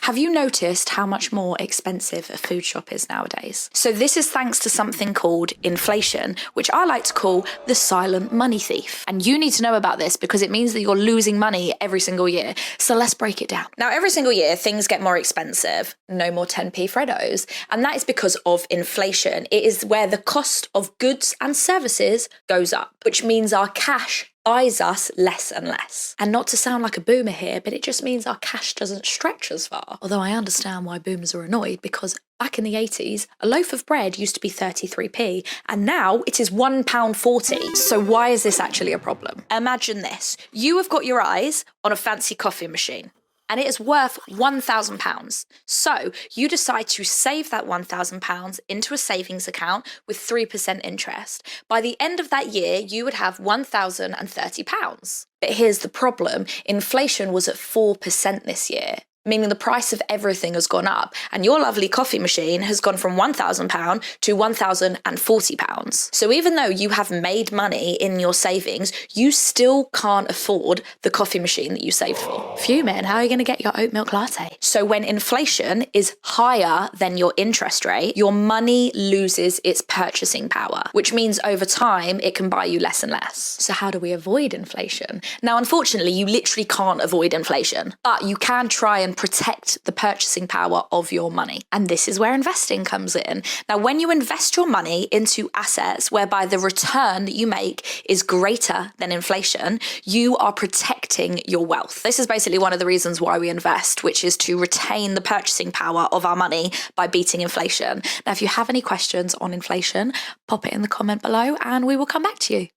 Have you noticed how much more expensive a food shop is nowadays? So this is thanks to something called inflation, which I like to call the silent money thief. And you need to know about this because it means that you're losing money every single year. So let's break it down. Now, every single year, things get more expensive. No more 10p Freddos. And that is because of inflation. It is where the cost of goods and services goes up, which means our cash buys us less and less. And not to sound like a boomer here, but it just means our cash doesn't stretch as far. Although I understand why boomers are annoyed, because back in the 80s, a loaf of bread used to be 33p, and now it is £1.40. So why is this actually a problem? Imagine this. You have got your eyes on a fancy coffee machine, and it is worth £1,000. So you decide to save that £1,000 into a savings account with 3% interest. By the end of that year, you would have £1,030. But here's the problem. Inflation was at 4% this year, meaning the price of everything has gone up, and your lovely coffee machine has gone from £1,000 to £1,040. So even though you have made money in your savings, you still can't afford the coffee machine that you saved for. Fuming, how are you going to get your oat milk latte? So when inflation is higher than your interest rate, your money loses its purchasing power, which means over time it can buy you less and less. So how do we avoid inflation? Now, unfortunately, you literally can't avoid inflation, but you can try and protect the purchasing power of your money. And this is where investing comes in. Now, when you invest your money into assets whereby the return that you make is greater than inflation, you are protecting your wealth. This is basically one of the reasons why we invest, which is to retain the purchasing power of our money by beating inflation. Now, if you have any questions on inflation, pop it in the comment below and we will come back to you.